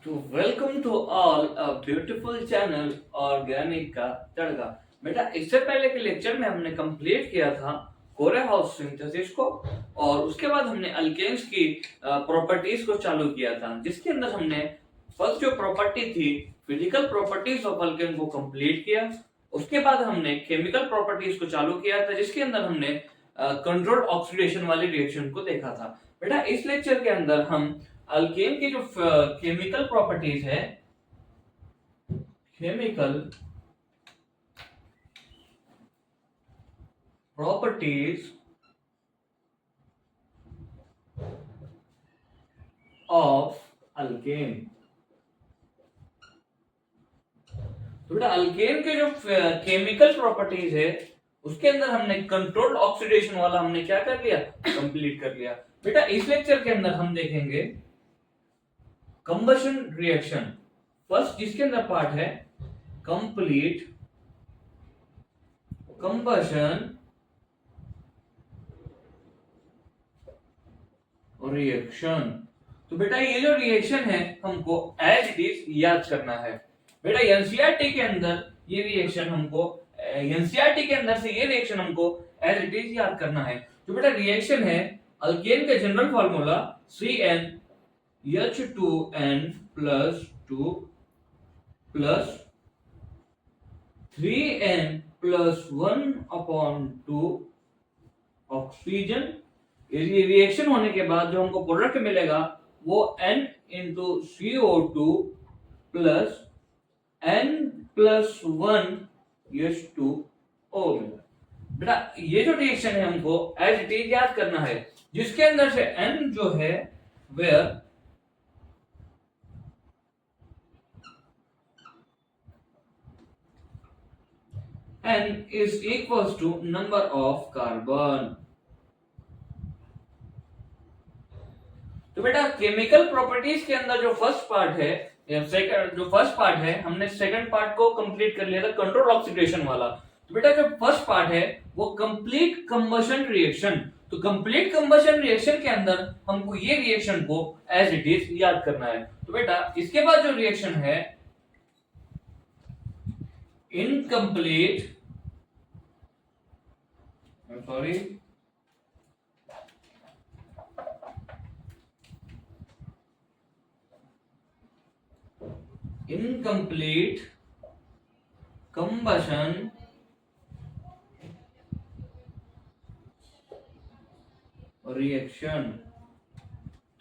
तो welcome to all a beautiful channel organic का तड़का। बेटा इससे पहले के लेक्चर में हमने कंप्लीट किया था कोरे हाउस सिंथेसिस को और उसके बाद हमने अल्केन्स की प्रॉपर्टीज को चालू किया था, जिसके अंदर हमने फर्स्ट जो प्रॉपर्टी थी फिजिकल प्रॉपर्टीज ऑफ अल्केन को कंप्लीट किया। उसके बाद हमने केमिकल प्रॉपर्टीज को चालू किया था, जिसके अंदर हमने कंट्रोल्ड ऑक्सीडेशन वाली रिएक्शन को देखा था। बेटा इस लेक्चर के अंदर हम अल्केन की जो केमिकल प्रॉपर्टीज है, केमिकल प्रॉपर्टीज ऑफ अल्केन। तो बेटा अल्केन के जो केमिकल प्रॉपर्टीज है उसके अंदर हमने कंट्रोल्ड ऑक्सीडेशन वाला हमने क्या कर लिया, कंप्लीट कर लिया। बेटा इस लेक्चर के अंदर हम देखेंगे कंबशन रिएक्शन। फर्स्ट जिसके अंदर पार्ट है कंप्लीट कंबशन रिएक्शन। तो बेटा ये जो रिएक्शन है हमको एज इट इज याद करना है। बेटा एनसीईआरटी के अंदर ये रिएक्शन हमको एनसीईआरटी के अंदर से ये रिएक्शन हमको एज इट इज याद करना है। तो बेटा रिएक्शन है अल्केन का general formula CnH2n plus 2 plus 3n plus 1 upon 2 oxygen. ये रिएक्शन होने के बाद जो हमको प्रोडक्ट मिलेगा वो n into CO2 plus n plus 1 H2O मिलेगा। बेटा ये जो रिएक्शन है हमको एज इट इज याद करना है, जिसके अंदर से n जो है where n is equals to number of carbon। तो बेटा केमिकल प्रॉपर्टीज के अंदर जो फर्स्ट पार्ट है हमने सेकंड पार्ट को कंप्लीट कर लिया था कंट्रोल ऑक्सीडेशन वाला। तो बेटा जो फर्स्ट पार्ट है वो कंप्लीट कंबशन रिएक्शन। तो कंप्लीट कंबशन रिएक्शन के अंदर हमको ये रिएक्शन को एज इट इज याद करना है। तो बेटा इसके बाद जो रिएक्शन है इनकम्प्लीट इनकम्प्लीट कंबशन रिएक्शन।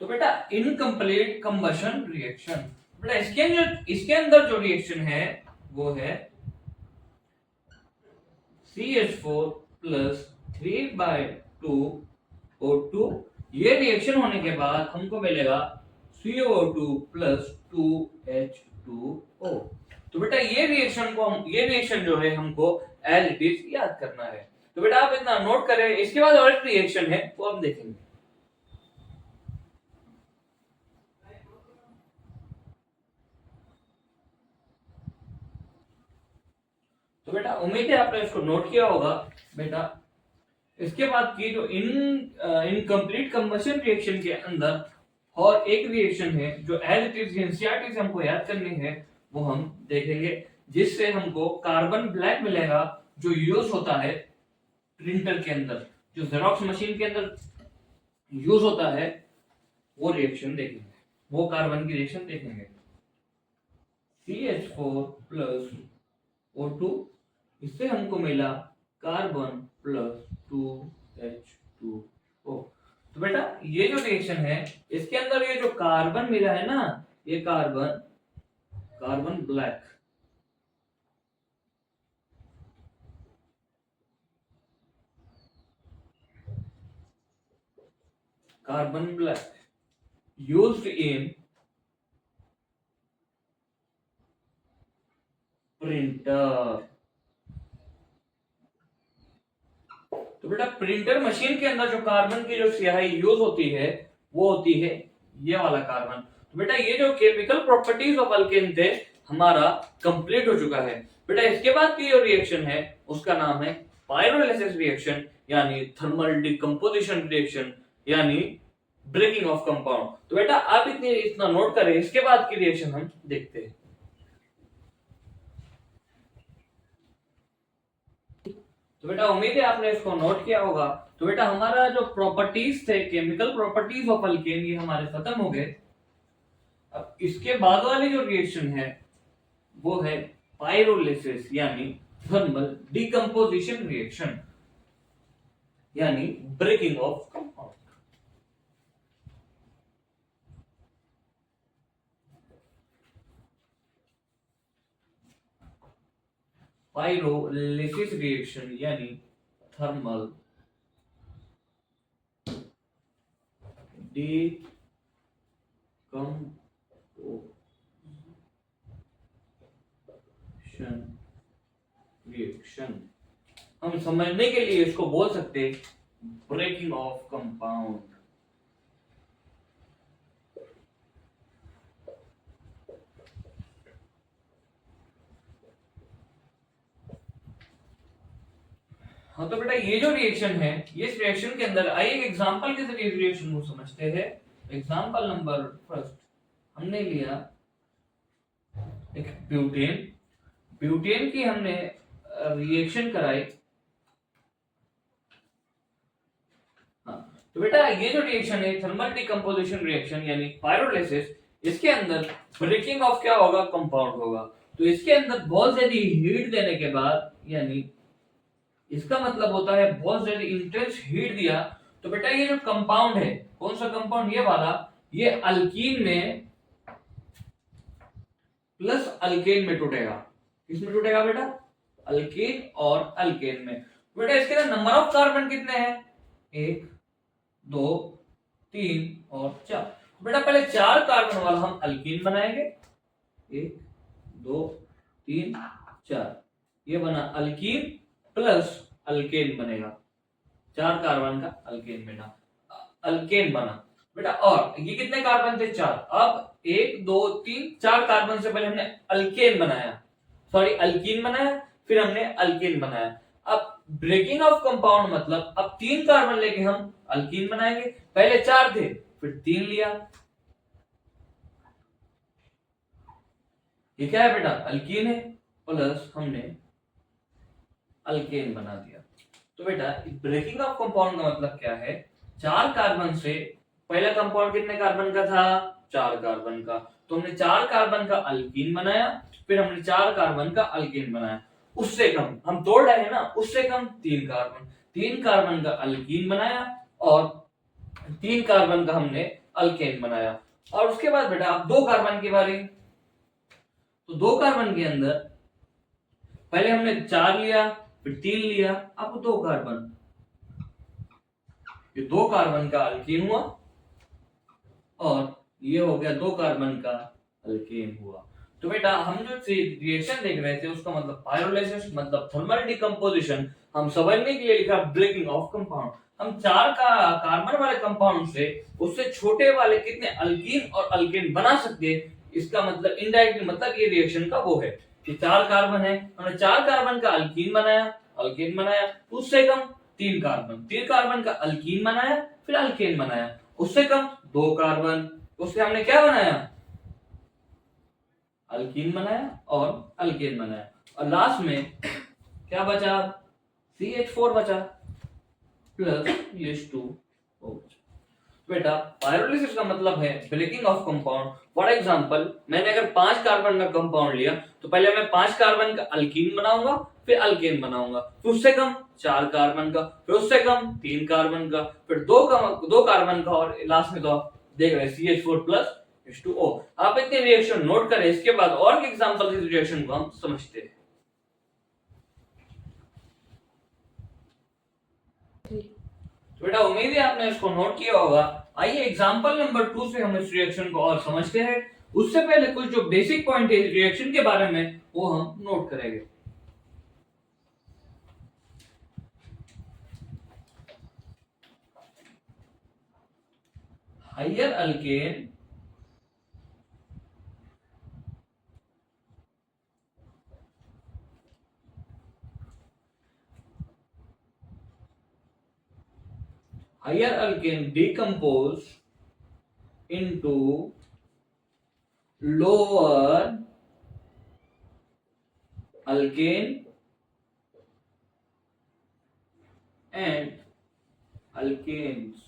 तो बेटा इनकम्प्लीट कंबशन रिएक्शन, बेटा इसके अंदर जो रिएक्शन है वो है CH4 प्लस 3/2 O2। ये रिएक्शन होने के बाद हमको मिलेगा CO2 प्लस 2H2O। तो बेटा ये रिएक्शन जो है हमको एज इट इज याद करना है। तो बेटा आप इतना नोट करें। इसके बाद और एक रिएक्शन है वो हम देखेंगे। तो बेटा उम्मीद है आपने इसको नोट किया होगा। बेटा इसके बाद की जो इनकम्प्लीट कंबशन रिएक्शन के अंदर और एक रिएक्शन है जो एज इट इज एनसीईआरटी से हमको याद करनी है, वो हम देखेंगे, जिससे हमको कार्बन ब्लैक मिलेगा जो यूज होता है प्रिंटर के अंदर, जो जेरोक्स मशीन के अंदर यूज होता है। वो रिएक्शन देखेंगे, वो कार्बन की रिएक्शन देखेंगे। CH4 प्लस O2, इससे हमको मिला कार्बन प्लस 2H2O। तो बेटा ये जो रिएक्शन है इसके अंदर ये जो कार्बन मिला है ना, ये carbon black, used in printer. तो बेटा प्रिंटर मशीन के अंदर जो कार्बन की जो स्याही यूज होती है वो होती है ये वाला कार्बन। तो बेटा ये जो केमिकल प्रॉपर्टीज ऑफ अल्केन थे हमारा कंप्लीट हो चुका है। बेटा इसके बाद की जो रिएक्शन है उसका नाम है पाइरोलिसिस रिएक्शन, यानी थर्मल डिकम्पोजिशन रिएक्शन, यानी ब्रेकिंग ऑफ कंपाउंड। तो बेटा आप इतना नोट करें, इसके बाद की रिएक्शन हम देखते हैं। तो बेटा उम्मीद है आपने इसको नोट किया होगा। तो बेटा हमारा जो प्रॉपर्टीज थे, केमिकल प्रॉपर्टीज ऑफ अल्केन, ये हमारे खत्म हो गए। अब इसके बाद वाली जो रिएक्शन है वो है पाइरोलिसिस यानी थर्मल डिकम्पोजिशन रिएक्शन, यानी breaking of compound. Pyrolysis reaction यानी थर्मल डिकम्पोजिशन रिएक्शन, हम समझने के लिए इसको बोल सकते ब्रेकिंग ऑफ कंपाउंड। हाँ तो बेटा ये जो रिएक्शन है, ये इस रिएक्शन के अंदर आइए एक एग्जांपल के जरिए रिएक्शन को समझते हैं। एग्जांपल नंबर फर्स्ट हमने लिया एक ब्यूटेन। ब्यूटेन की हमने रिएक्शन कराई। हाँ तो बेटा ये जो रिएक्शन है थर्मल डिकम्पोजिशन रिएक्शन यानी पाइरोलिसिस, इसके अंदर ब्रेकिंग ऑफ क्या होगा, कंपाउंड होगा। तो इसके अंदर बहुत ज्यादा हीट देने के बाद, यानी इसका मतलब होता है बहुत ज्यादा इंटेंस हीट दिया, तो बेटा ये जो कंपाउंड है, कौन सा कंपाउंड, ये वाला, ये अल्कीन में प्लस अल्केन में टूटेगा। किसमें टूटेगा बेटा, अल्केन और अल्केन में। बेटा इसके अंदर नंबर ऑफ कार्बन कितने हैं, 1 2 3 और 4। बेटा पहले 4 कार्बन वाला हम अल्कीन बनाएंगे, 1 2 3 4, ये बना अल्कीन प्लस अल्केन बनेगा, 4 कार्बन का अल्केन बना, अल्केन बना बेटा। और ये कितने कार्बन थे, 4। अब 1 2 3 4 कार्बन से पहले हमने अल्केन बनाया, सॉरी अल्कीन बनाया, फिर हमने अल्केन बनाया। अब ब्रेकिंग ऑफ कंपाउंड मतलब अब 3 कार्बन लेके हम अल्कीन बनाएंगे, पहले 4 थे फिर 3 लिया। ये क्या है बेटा, अल्कीन है, प्लस हमने अल्केन बना दिया। तो बेटा ब्रेकिंग ऑफ कंपाउंड का मतलब क्या है, 4 कार्बन से, पहला कंपाउंड कितने कार्बन का था, 4 कार्बन का, तो हमने 4 कार्बन का अल्कीन बनाया, फिर हमने 4 कार्बन का अल्केन बनाया। उससे कम हम तोड़ रहे हैं ना, उससे कम 3 कार्बन, 3 कार्बन का अल्कीन बनाया और 3 कार्बन का हमने अल्केन बनाया। और उसके बाद बेटा अब 2 कार्बन की बारी। तो 2 कार्बन के अंदर पहले हमने 4 लिया, फिर 3 लिया, अब 2 कार्बन, ये 2 कार्बन का अल्कीन हुआ और ये हो गया 2 कार्बन का अल्केन हुआ। तो बेटा हम जो रिएक्शन देख रहे थे उसका मतलब पाइरोलाइसिस मतलब थर्मल डिकम्पोजिशन, हम समझने के लिए लिखा ब्रेकिंग ऑफ कंपाउंड। हम 4 का कार्बन वाले कंपाउंड से उससे छोटे वाले कितने अल्कीन और अल्केन बना सकते हैं, इसका मतलब इनडायरेक्टली मतलब ये रिएक्शन का वो है कि 4 कार्बन है, हमने 4 कार्बन का अल्कीन बनाया, अल्केन बनाया, उससे कम 3 कार्बन, 3 कार्बन का अल्कीन बनाया, फिर अल्केन बनाया, उससे कम 2 कार्बन, उससे हमने क्या बनाया, अल्कीन बनाया और अल्केन बनाया, और लास्ट में क्या बचा, CH4 बचा प्लस H2O। बेटा पाइरोलिसिस का मतलब है breaking of compound. For example मैंने अगर 5 कार्बन का कंपाउंड लिया तो पहले मैं 5 कार्बन का अल्कीन बनाऊंगा, फिर अल्केन बनाऊंगा, फिर उससे कम 4 कार्बन का, फिर उससे कम 3 कार्बन का, फिर 2 कार्बन का, और लास्ट में तो आप देख रहे हैं CH4 प्लस H2O। आप इतने रिएक्शन नोट करें, इसके बाद और एग्जांपल इस रिएक्शन को हम समझते हैं। तो बेटा उम्मीद है आपने इसको नोट किया होगा। आइए एग्जांपल नंबर 2 से हम इस रिएक्शन को और समझते हैं। उससे पहले कुछ जो बेसिक पॉइंट है इस रिएक्शन के बारे में वो हम नोट करेंगे। Higher alkane decompose into lower alkane and alkenes।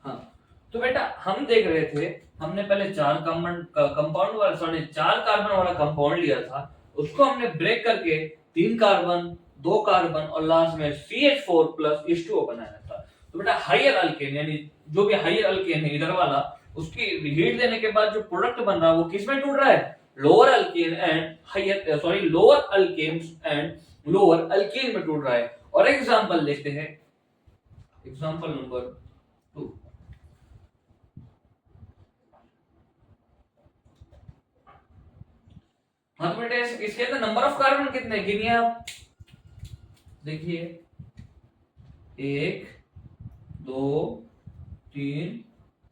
हाँ, तो बेटा हम देख रहे थे, हमने पहले चार कंपाउंड वाला सॉरी 4 कार्बन वाला कंपाउंड लिया था, उसको हमने ब्रेक करके 3 कार्बन 2 कार्बन और लास्ट में CH4 प्लस H2O बनाया था। तो बेटा हायर अल्केन यानी जो भी हायर अल्केन है इधर वाला, उसकी हीट देने के बाद जो प्रोडक्ट बन रहा है वो किस में टूट रहा है? Lower alkane and higher sorry lower alkanes and lower alkane में टूट रहा है। और एग्जांपल देखते हैं, एग्जांपल नंबर 2। हाँ तो बेटा इसके अंदर नंबर ऑफ कार्बन कितने गिनिए आप, देखिए 1 2 3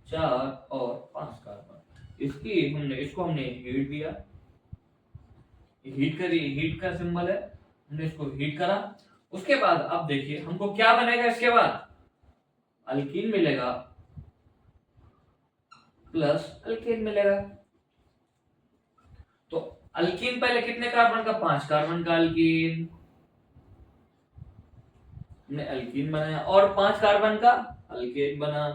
4 और 5 कार्बन। इसको हमने हीट दिया, हीट का सिंबल है, हमने इसको हीट करा। उसके बाद अब देखिए हमको क्या बनेगा, इसके बाद अल्कीन मिलेगा प्लस अल्केन मिलेगा। तो अल्कीन पहले कितने कार्बन का? 5 कार्बन का अल्कीन, हमने अल्कीन बनाया और 5 कार्बन का अल्केन बना।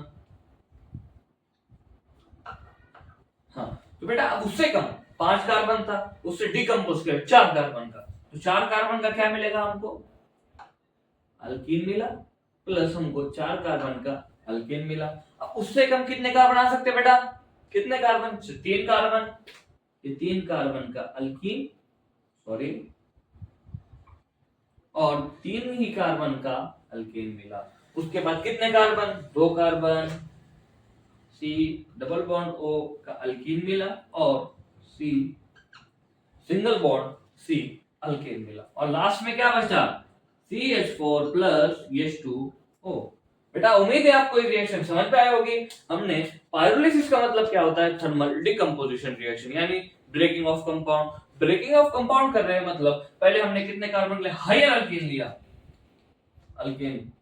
हाँ तो बेटा अब उससे कम 5 कार्बन था, उससे डिकम्पोज किया 4 कार्बन का, तो 4 कार्बन का क्या मिलेगा हमको? अल्कीन मिला प्लस हमको 4 कार्बन का अल्केन मिला। अब उससे कम कितने का बना सकते बेटा? कितने कार्बन? 3 कार्बन, ये 3 कार्बन का अल्कीन सॉरी और 3 ही कार्बन का अल्केन मिला। उसके बाद कितने carbon? 2 carbon, C double bond O का अल्कीन मिला और C single bond C alkane मिला। और लास्ट में क्या बचा? CH4 plus H2O। बेटा उम्मीद है आपको ये रिएक्शन समझ में आई होगी। हमने पायरोलिसिस का मतलब क्या होता है? थर्मल डिकम्पोजिशन रिएक्शन यानी breaking of compound. Breaking of compound कर रहे हैं मतलब पहले हमने कितने कार्बन लिए? हायर अल्केन लिया, अल्केन।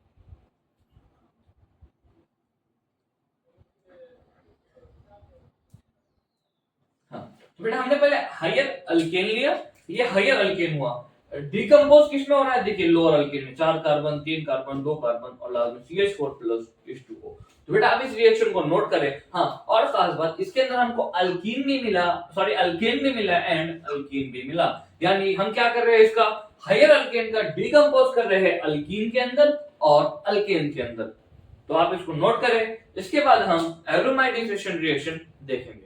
हाँ तो बेटा हमने पहले हायर अल्केन लिया, ये हायर अल्केन हुआ। डिकम्पोज किसमें हो रहा है? देखिए लोअर अल्केन में 4 कार्बन 3 कार्बन 2 कार्बन और लास्ट में CH4 प्लस H2O। तो बेटा आप इस रिएक्शन को नोट करें। हाँ और खास बात, इसके अंदर हमको अल्कीन भी मिला सॉरी अल्केन भी मिला एंड अल्कीन भी मिला, यानी हम क्या कर रहे हैं? इसका हायर अल्केन का डिकम्पोज कर रहे हैं अल्कीन के अंदर और अल्केन के अंदर। तो आप इसको नोट करें। इसके बाद हम एरोमेटाइजेशन रिएक्शन देखेंगे।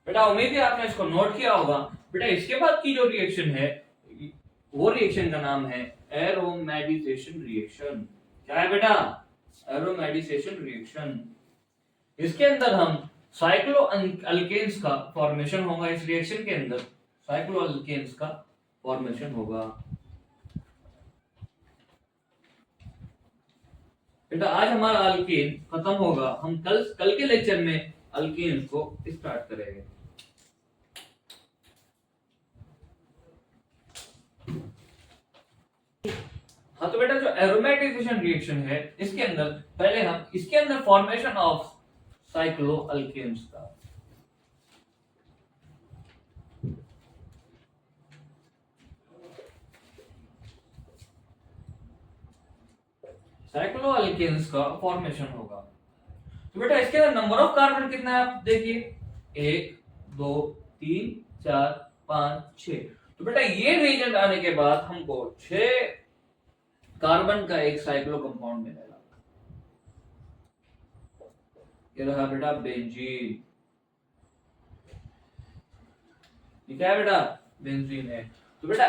बेटा उम्मीद है आपने इसको नोट किया होगा। बेटा इसके बाद की जो रिएक्शन है वो रिएक्शन का नाम है एरोमेटाइजेशन रिएक्शन। क्या है बेटा? Aromatisation reaction. इसके अंदर हम साइक्लो अल्केन्स का फॉर्मेशन होगा। इस रिएक्शन के अंदर साइक्लो अल्केन्स का फॉर्मेशन होगा। बेटा आज हमारा अल्केन खत्म होगा, हम कल के लेक्चर में अल्केन्स को स्टार्ट करेंगे। हाँ तो बेटा जो एरोमेटाइजेशन रिएक्शन है इसके अंदर पहले हम इसके अंदर फॉर्मेशन ऑफ साइक्लो अल्केन्स का फॉर्मेशन होगा। तो बेटा इसके अंदर नंबर ऑफ कार्बन कितना है आप देखिए, 1 2 3 4 5 6। तो बेटा ये रिएजेंट आने के बाद हमको 6 कार्बन का एक साइक्लो कंपाउंड मिलेगा। ये रहा बेटा बेंजीन। ठीक है बेटा, बेंजीन है। तो बेटा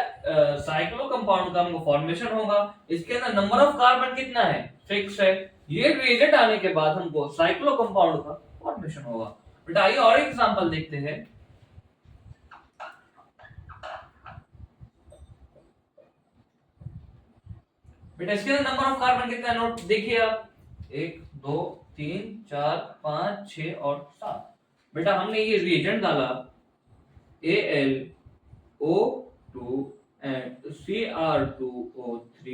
साइक्लो कंपाउंड का हमको फॉर्मेशन होगा। इसके अंदर नंबर ऑफ कार्बन कितना है? 6 है। ये रिएजेंट आने के बाद हमको साइक्लो कंपाउंड का फॉर्मेशन होगा। बेटा आइए और एग्जांपल देखते हैं। बेटा इसके अंदर नंबर ऑफ कार्बन कितना है? नोट देखिए आप, 1 2 3 4 5 6 और 7। बेटा हमने ये रिएजेंट डाला AlO2 and Cr2O3,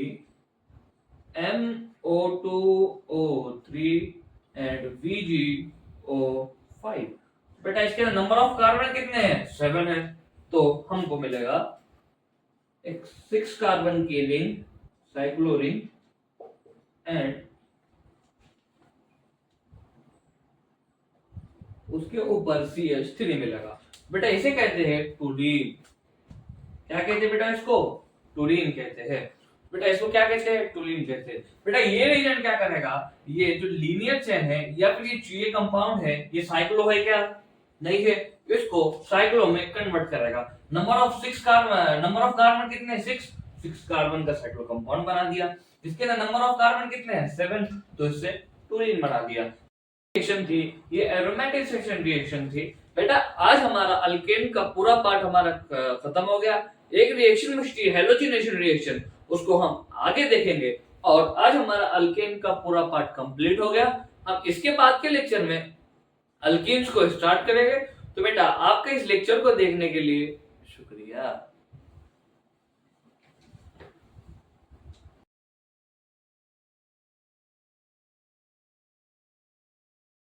MO2O3 and VgO5। बेटा इसके नंबर ऑफ कार्बन कितने हैं? 7 है। तो हमको मिलेगा एक 6 कार्बन की रिंग साइक्लोरिंग एंड उसके ऊपर CH3 मिलेगा। बेटा इसे कहते हैं टूरीन। क्या कहते हैं बेटा इसको? टूरीन कहते हैं। बेटा इसको क्या कहते हैं? टूरीन कहते हैं। बेटा ये रीजन क्या करेगा? ये जो लीनियर चेन है या फिर ये कंपाउंड है, ये साइक्लो है क्या? नहीं है। इसको साइक्लो में कन्वर्ट करेगा। नंबर ऑफ कार्बन कितने? 6 कार्बन का साइक्लो कंपाउंड बना दिया। इसके नंबर ऑफ कार्बन कितने हैं? 7, तो इससे टूरीन बना दिया। रिएक्शन थी ये, एरोमेटिक सेक्शन रिएक्शन थी। बेटा आज हमारा अल्केन का पूरा पार्ट हमारा खत्म हो गया। एक रिएक्शन बचती है हैलोजिनेशन रिएक्शन, उसको हम आगे देखेंगे। और आज हमारा अल्केन का पूरा पार्ट कंप्लीट हो गया। हम इसके बाद के लेक्चर में अल्केन्स को स्टार्ट करेंगे। तो बेटा आपके इस लेक्चर को देखने के लिए शुक्रिया।